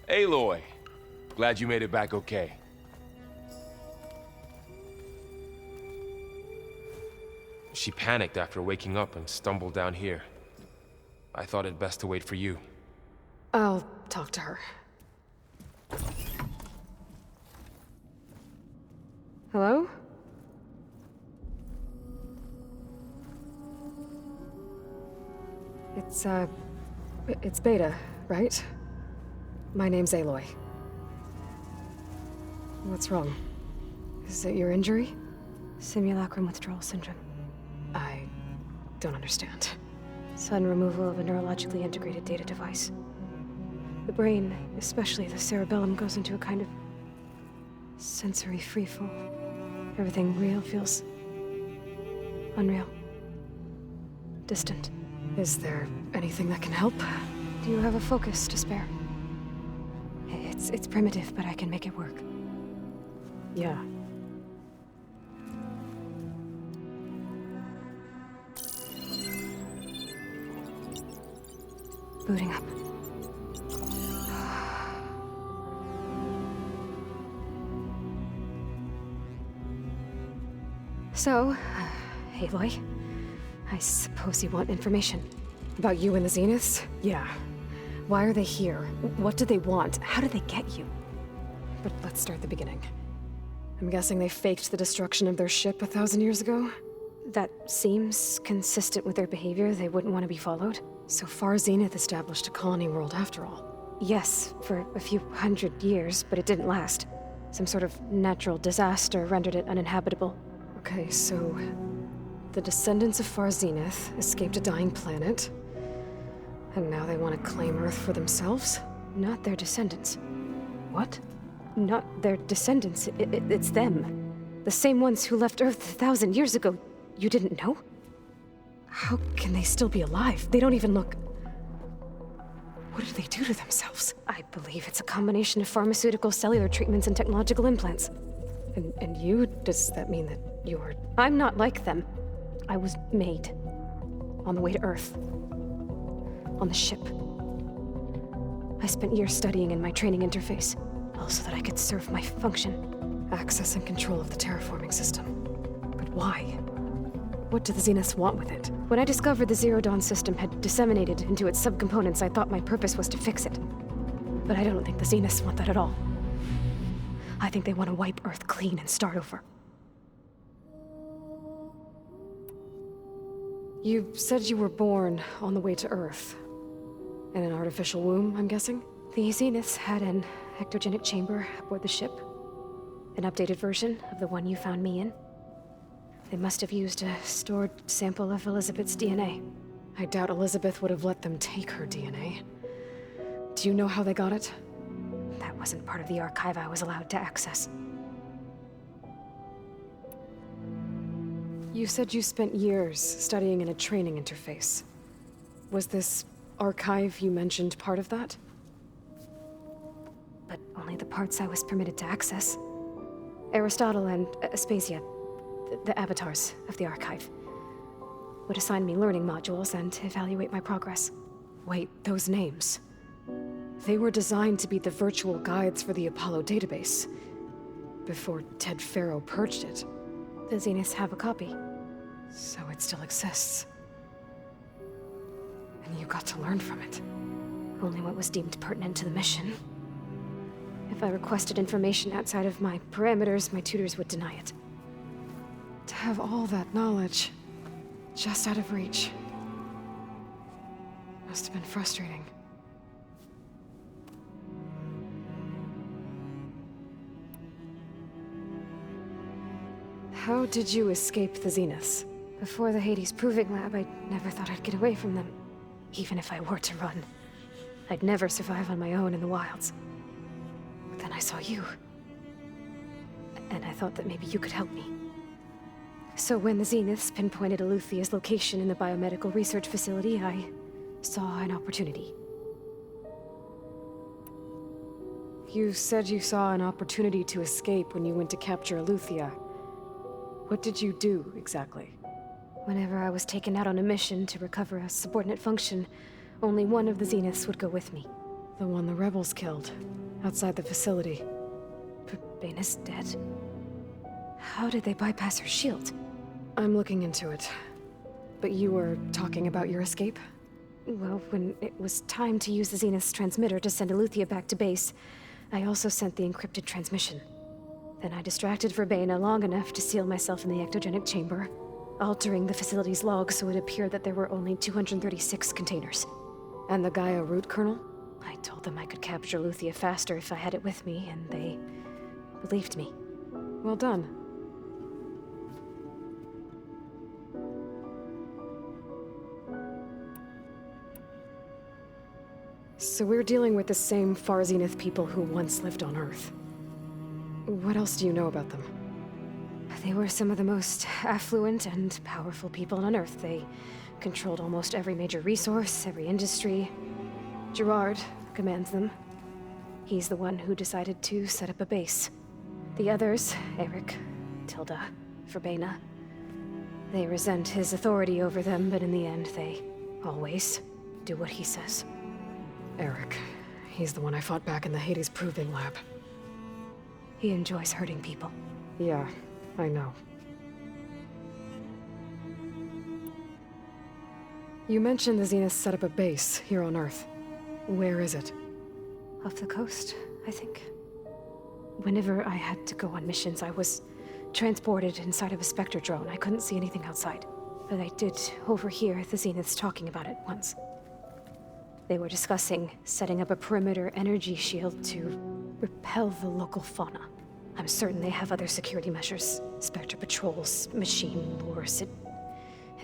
Aloy, glad you made it back okay. She panicked after waking up and stumbled down here. I thought it best to wait for you. I'll talk to her. Hello? It's Beta, right? My name's Aloy. What's wrong? Is it your injury? Simulacrum withdrawal syndrome. I don't understand. Sudden removal of a neurologically integrated data device. The brain, especially the cerebellum, goes into a kind of sensory freefall. Everything real feels unreal. Distant. Is there anything that can help? Do you have a focus to spare? It's primitive, but I can make it work. Yeah. Booting up. So, Aloy, I suppose you want information. About you and the Zeniths? Yeah. Why are they here? What do they want? How did they get you? But let's start the beginning. I'm guessing they faked the destruction of their ship 1,000 years ago? That seems consistent with their behavior. They wouldn't want to be followed. So Far Zenith established a colony world after all. Yes, for a few hundred years, but it didn't last. Some sort of natural disaster rendered it uninhabitable. Okay, so the descendants of Far Zenith escaped a dying planet, and now they want to claim Earth for themselves? Not their descendants. What? Not their descendants. It's them. The same ones who left Earth 1,000 years ago. You didn't know? How can they still be alive? They don't even look... What did they do to themselves? I believe it's a combination of pharmaceutical, cellular treatments, and technological implants. And you? Does that mean that you're... I'm not like them. I was made. On the way to Earth. On the ship. I spent years studying in my training interface, all so that I could serve my function. Access and control of the terraforming system. But why? What do the Zeniths want with it? When I discovered the Zero Dawn system had disseminated into its subcomponents, I thought my purpose was to fix it. But I don't think the Zeniths want that at all. I think they want to wipe Earth clean and start over. You said you were born on the way to Earth. In an artificial womb, I'm guessing? The Zeniths had an ectogenic chamber aboard the ship. An updated version of the one you found me in. They must have used a stored sample of Elizabeth's DNA. I doubt Elizabeth would have let them take her DNA. Do you know how they got it? That wasn't part of the archive I was allowed to access. You said you spent years studying in a training interface. Was this archive you mentioned part of that? But only the parts I was permitted to access. Aristotle and Aspasia, the avatars of the archive, would assign me learning modules and evaluate my progress. Wait, those names. They were designed to be the virtual guides for the Apollo database, before Ted Faro purged it. The Zeniths have a copy. So it still exists. And you got to learn from it. Only what was deemed pertinent to the mission. If I requested information outside of my parameters, my tutors would deny it. To have all that knowledge, just out of reach. Must have been frustrating. How did you escape the Zeniths? Before the Hades Proving Lab, I never thought I'd get away from them. Even if I were to run. I'd never survive on my own in the wilds. But then I saw you. And I thought that maybe you could help me. So when the Zeniths pinpointed Eluthia's location in the biomedical research facility, I saw an opportunity. You said you saw an opportunity to escape when you went to capture Eluthia. What did you do, exactly? Whenever I was taken out on a mission to recover a subordinate function, only one of the Zeniths would go with me. The one the rebels killed, outside the facility. Baina's dead? How did they bypass her shield? I'm looking into it. But you were talking about your escape? Well, when it was time to use the Zenith's transmitter to send Eleuthia back to base, I also sent the encrypted transmission. Then I distracted Verbena long enough to seal myself in the ectogenic chamber, altering the facility's log so it appeared that there were only 236 containers. And the Gaia root kernel? I told them I could capture Eleuthia faster if I had it with me, and they believed me. Well done. So we're dealing with the same Far Zenith people who once lived on Earth. What else do you know about them? They were some of the most affluent and powerful people on Earth. They controlled almost every major resource, every industry. Gerard commands them. He's the one who decided to set up a base. The others, Eric, Tilda, Verbena, they resent his authority over them, but in the end, they always do what he says. Eric. He's the one I fought back in the Hades Proving Lab. He enjoys hurting people. Yeah, I know. You mentioned the Zenith set up a base here on Earth. Where is it? Off the coast, I think. Whenever I had to go on missions, I was transported inside of a Spectre drone. I couldn't see anything outside. But I did overhear the Zeniths talking about it once. They were discussing setting up a perimeter energy shield to repel the local fauna. I'm certain they have other security measures. Spectre patrols, machine lures. It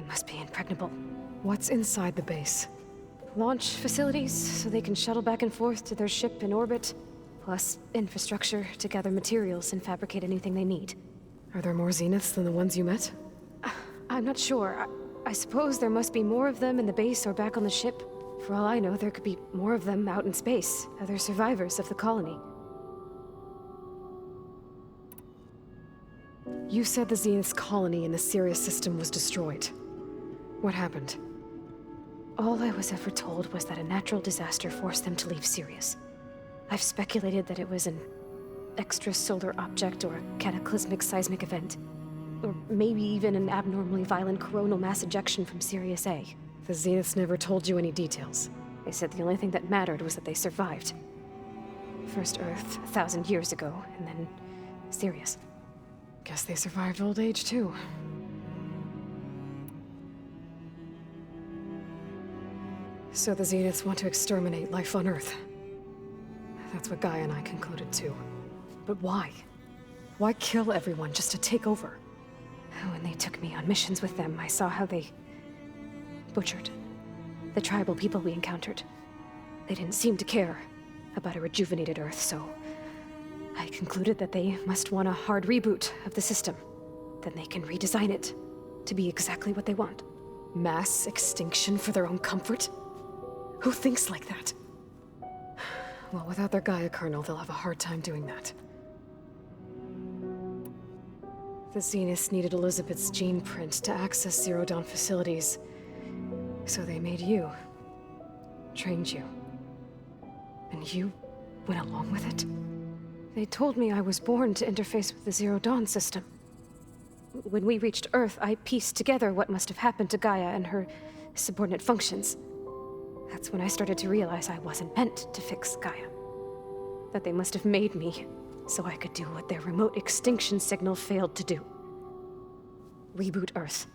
must be impregnable. What's inside the base? Launch facilities, so they can shuttle back and forth to their ship in orbit. Plus, infrastructure to gather materials and fabricate anything they need. Are there more Zeniths than the ones you met? I'm not sure. I suppose there must be more of them in the base or back on the ship. For all I know, there could be more of them out in space, other survivors of the colony. You said the Zenith's colony in the Sirius system was destroyed. What happened? All I was ever told was that a natural disaster forced them to leave Sirius. I've speculated that it was an extrasolar object or a cataclysmic seismic event. Or maybe even an abnormally violent coronal mass ejection from Sirius A. The Zeniths never told you any details. They said the only thing that mattered was that they survived. First Earth, 1,000 years ago, and then Sirius. Guess they survived old age, too. So the Zeniths want to exterminate life on Earth. That's what Gaia and I concluded, too. But why? Why kill everyone just to take over? When they took me on missions with them, I saw how they butchered the tribal people we encountered. They didn't seem to care about a rejuvenated Earth, so I concluded that they must want a hard reboot of the system. Then they can redesign it to be exactly what they want. Mass extinction for their own comfort? Who thinks like that? Well, without their Gaia kernel, they'll have a hard time doing that. The Zeniths needed Elizabeth's gene print to access Zero Dawn facilities. So they made you. Trained you. And you went along with it? They told me I was born to interface with the Zero Dawn system. When we reached Earth, I pieced together what must have happened to Gaia and her subordinate functions. That's when I started to realize I wasn't meant to fix Gaia. That they must have made me so I could do what their remote extinction signal failed to do. Reboot Earth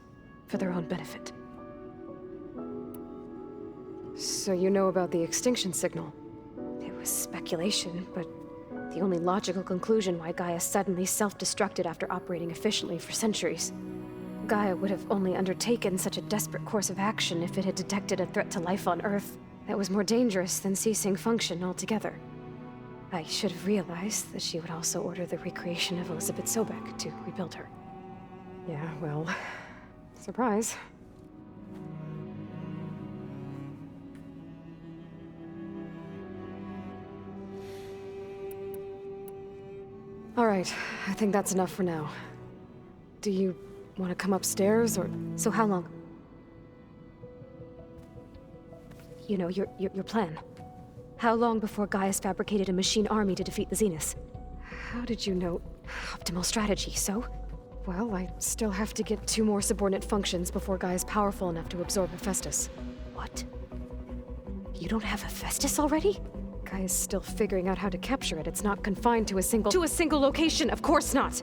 for their own benefit. So you know about the extinction signal? It was speculation, but the only logical conclusion why Gaia suddenly self-destructed after operating efficiently for centuries. Gaia would have only undertaken such a desperate course of action if it had detected a threat to life on Earth that was more dangerous than ceasing function altogether. I should have realized that she would also order the recreation of Elizabeth Sobek to rebuild her. Yeah, well, surprise. All right, I think that's enough for now. Do you want to come upstairs, or...? So how long? You know, your plan. How long before Gaius fabricated a machine army to defeat the Zeniths? How did you know? Optimal strategy, so? Well, I still have to get 2 more subordinate functions before Guy is powerful enough to absorb Hephaestus. What? You don't have Hephaestus already? Guy is still figuring out how to capture it. It's not confined to a single— To a single location, of course not!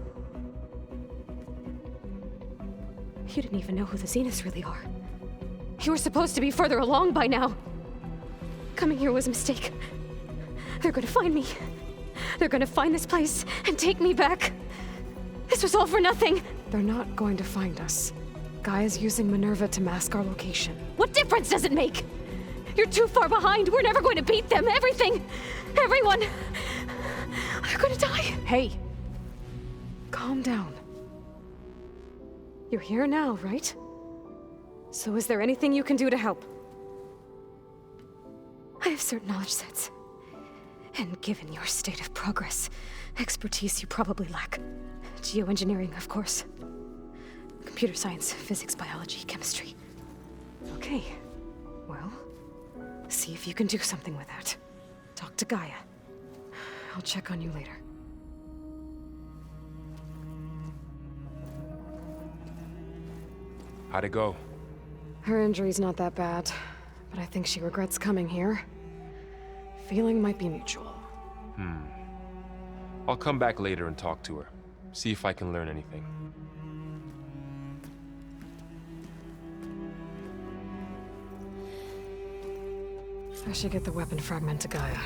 You didn't even know who the Zeniths really are. You were supposed to be further along by now! Coming here was a mistake. They're gonna find me. They're gonna find this place and take me back. This was all for nothing! They're not going to find us. Guy is using Minerva to mask our location. What difference does it make? You're too far behind! We're never going to beat them! Everything! Everyone! They're gonna die! Hey! Calm down. You're here now, right? So is there anything you can do to help? I have certain knowledge sets. And given your state of progress, expertise you probably lack. Geoengineering, of course. Computer science, physics, biology, chemistry. Okay. Well, see if you can do something with that. Talk to Gaia. I'll check on you later. How'd it go? Her injury's not that bad, but I think she regrets coming here. Feeling might be mutual. I'll come back later and talk to her. See if I can learn anything. I should get the weapon fragment to Gaia.